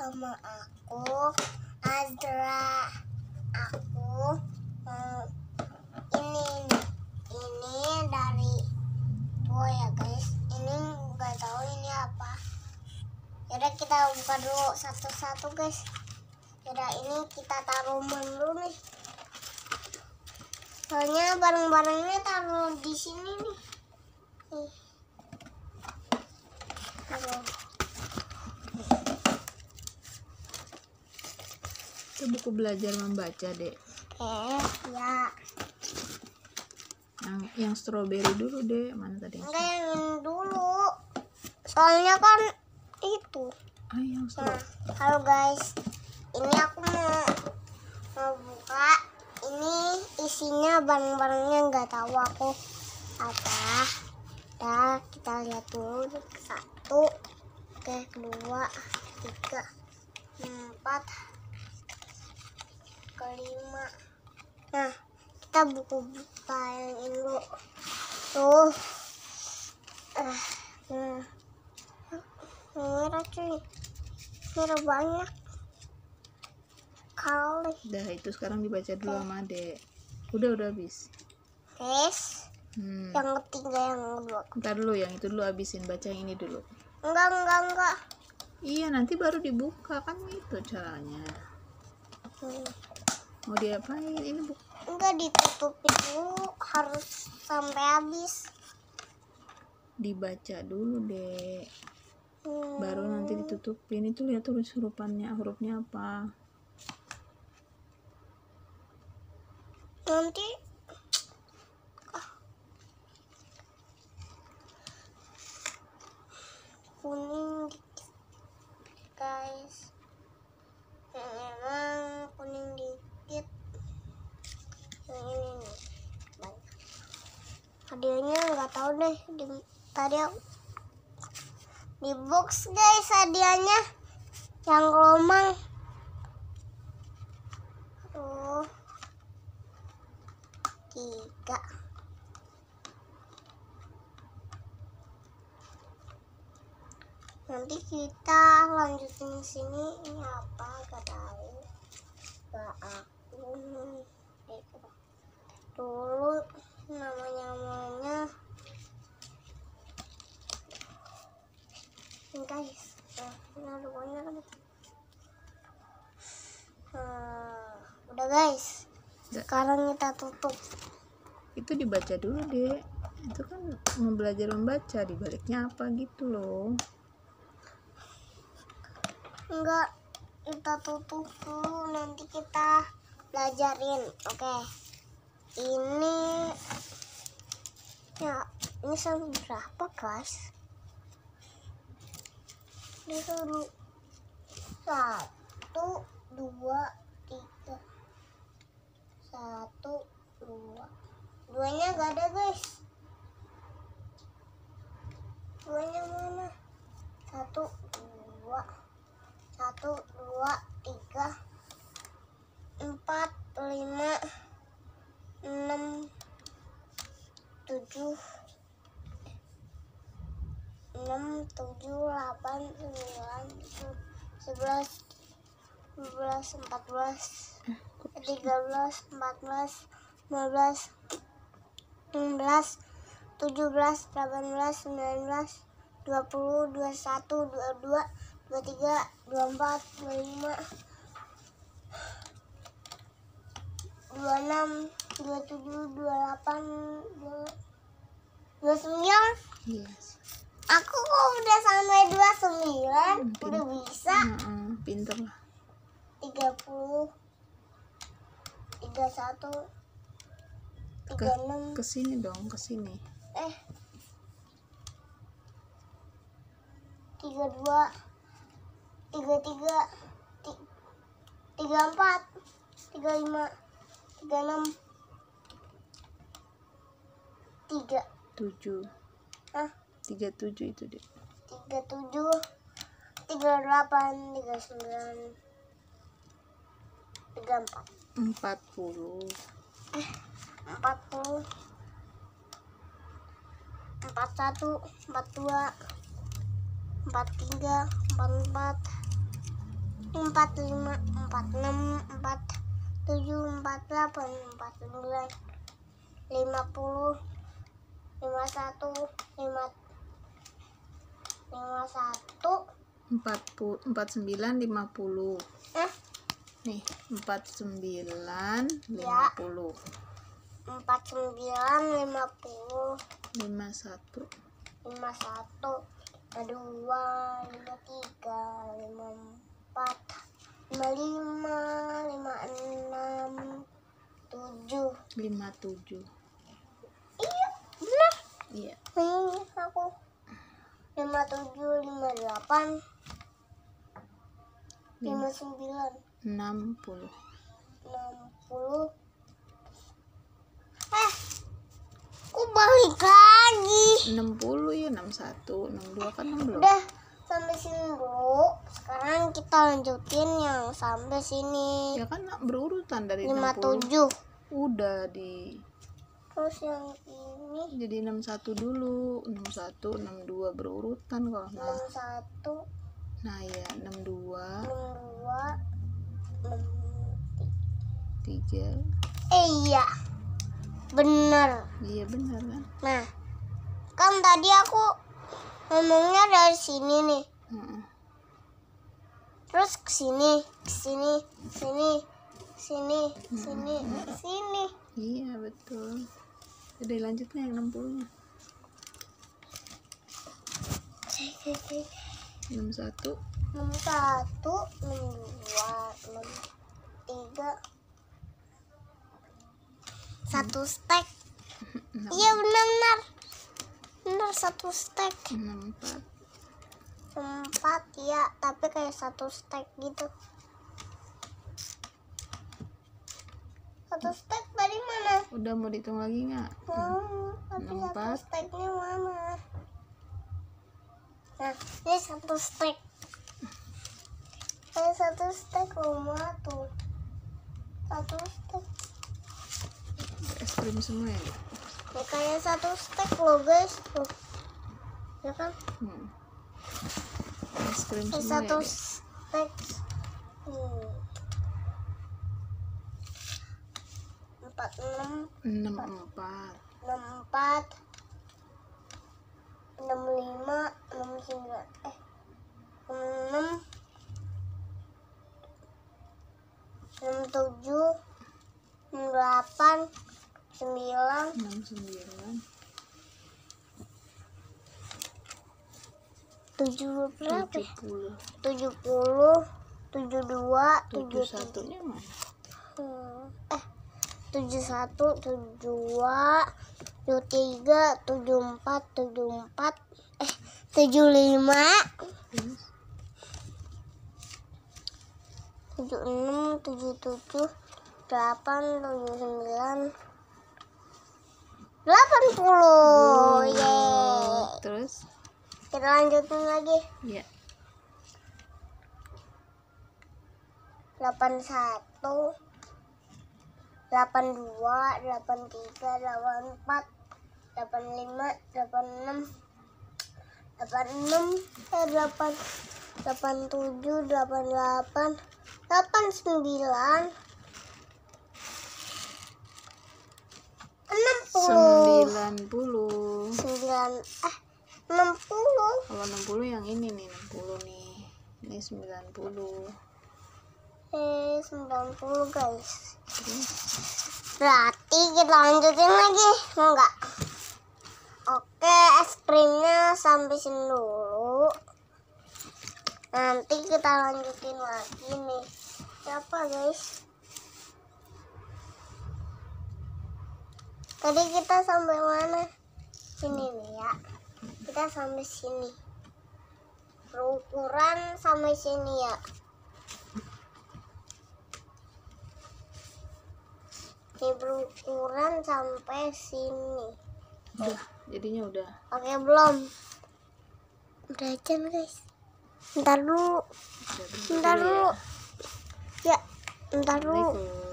sama aku Azra. Aku ini dari tua ya guys. Ini nggak tahu ini apa. Yaudah kita buka dulu satu-satu guys. Yaudah ini kita taruh dulu nih. Soalnya barang-barangnya taruh di sini nih. Nih. Taruh. Itu buku belajar membaca, Dek. Ya. Yang stroberi dulu, Dek. Mana tadi? Enggak, yang ini dulu. Soalnya kan itu. Yang stroberi. Halo guys. Ini aku mau buka. Ini isinya barang-barangnya nggak tahu aku apa. Dah, kita lihat dulu. 1, oke, 2, 3, 4, 5. Nah, kita buka yang ini dulu. Tuh. Merah cuy. Merah banyak kali. Udah, itu sekarang dibaca dulu sama Dek. Udah habis. Guys, yang ketiga, yang kedua. Ntar dulu, yang itu dulu habisin. Baca yang ini dulu. Enggak. Iya, nanti baru dibuka. Kan itu caranya. Mau diapain? Ini buku. Enggak, ditutupin dulu. Harus sampai habis. Dibaca dulu, Dek. Baru nanti ditutupin. Itu lihat tulis hurufnya apa. Nanti kuning dikit guys. Memang kuning dikit. Yang ini nih banyak. Hadiahnya nggak tahu deh. Tadi aku di box guys hadiahnya yang gelombang. Tuh 3. Nanti kita lanjutin sini. Ini apa? Gak tahu. Gak aku dulu namanya ini guys. Ini ada banyak kan. Udah guys. Sekarang kita tutup. Itu dibaca dulu, Dek. Itu kan mau belajar membaca, dibaliknya apa gitu loh. Enggak, kita tutup dulu, nanti kita belajarin. Oke. Ini ya, ini sampai berapa guys? Ini dulu 1, 2, 3. 1, 2. Duanya gak ada guys. Duanya mana? 1, 2. 1, 2, 3, 4, 5, 6, 7, 8, 9, 10, 11, 12, 14, 13, 14, 15, 16, 17, 18, 19, 20, 21, 22, 23, 24, 25, 26, 27, 28, 29. Yes. Aku kok udah sampai 29, udah bisa. Pinter lah. 30, 31, 36. Kesini dong, kesini. 32, 33, 34, 35, 36, 7. 37 itu, Dek. 37, 38, 39, 34, 40. 40, 41, 42, 43, 44, 45, 46, 47, 48, 49, 50, 51, 51, 49 50 nih 49 50 49, 50, 51 51, 52, 53, 54, 55, 56, 7. 57 Iya, benar. iya Ini aku 57, 58, 59, 60 60. Aku balik lagi. 60 ya 61 62 kan 6 belum. Udah sampai sini dulu. Sekarang kita lanjutin yang sampai sini. Ya kan berurutan dari 60 57. udah di Terus yang ini jadi 61 dulu 61 62 berurutan kalau nah 61, ya 62 62, 3 iya. Bener. iya benar kan. Nah, kan tadi aku ngomongnya dari sini nih. Terus ke sini, sini, sini. Iya betul. Udah lanjutnya yang 60 nya 61 61, 62, 63. Satu stack. Iya benar. Benar satu stack. 64 4 ya, tapi kayak satu stack gitu. Satu stack dari mana? udah mau dihitung lagi nggak? Tapi satu 64. stacknya mana? Nah, ini satu stack. Kayak satu stack rumah tuh. Satu stack. Es krim semua ya. Ya, kayak satu stack loh guys. Tuh. Ya kan? Es krim Kayak semua satu ya. stack. 46, 64 64, 65, 69, 66, 67, 68, 9, 69 7 berapa? 70 70, 72, 71 nya mana? 71, 72, 73, 74, 75, 76, 77, 8, 79, 80. Yeay. Terus Kita lanjutin lagi. ya 81, 82, 83, 84, 85, 86, 87, 88, 89, 60. 60. kalau 60 yang ini nih 60 nih ini 90 90 guys. terus Berarti kita lanjutin lagi, enggak? Oke, es krimnya sampai sini dulu. Nanti kita lanjutin lagi nih. Siapa guys? Tadi kita sampai mana? Sini nih ya. Kita sampai sini. Berukuran sampai sini ya. Ini berukuran sampai sini. udah jadinya udah. Oke, belum. Udah aja guys. Bentar dulu. Udah bentar Bentar dulu dulu. Ya, bentar dulu. Assalamualaikum.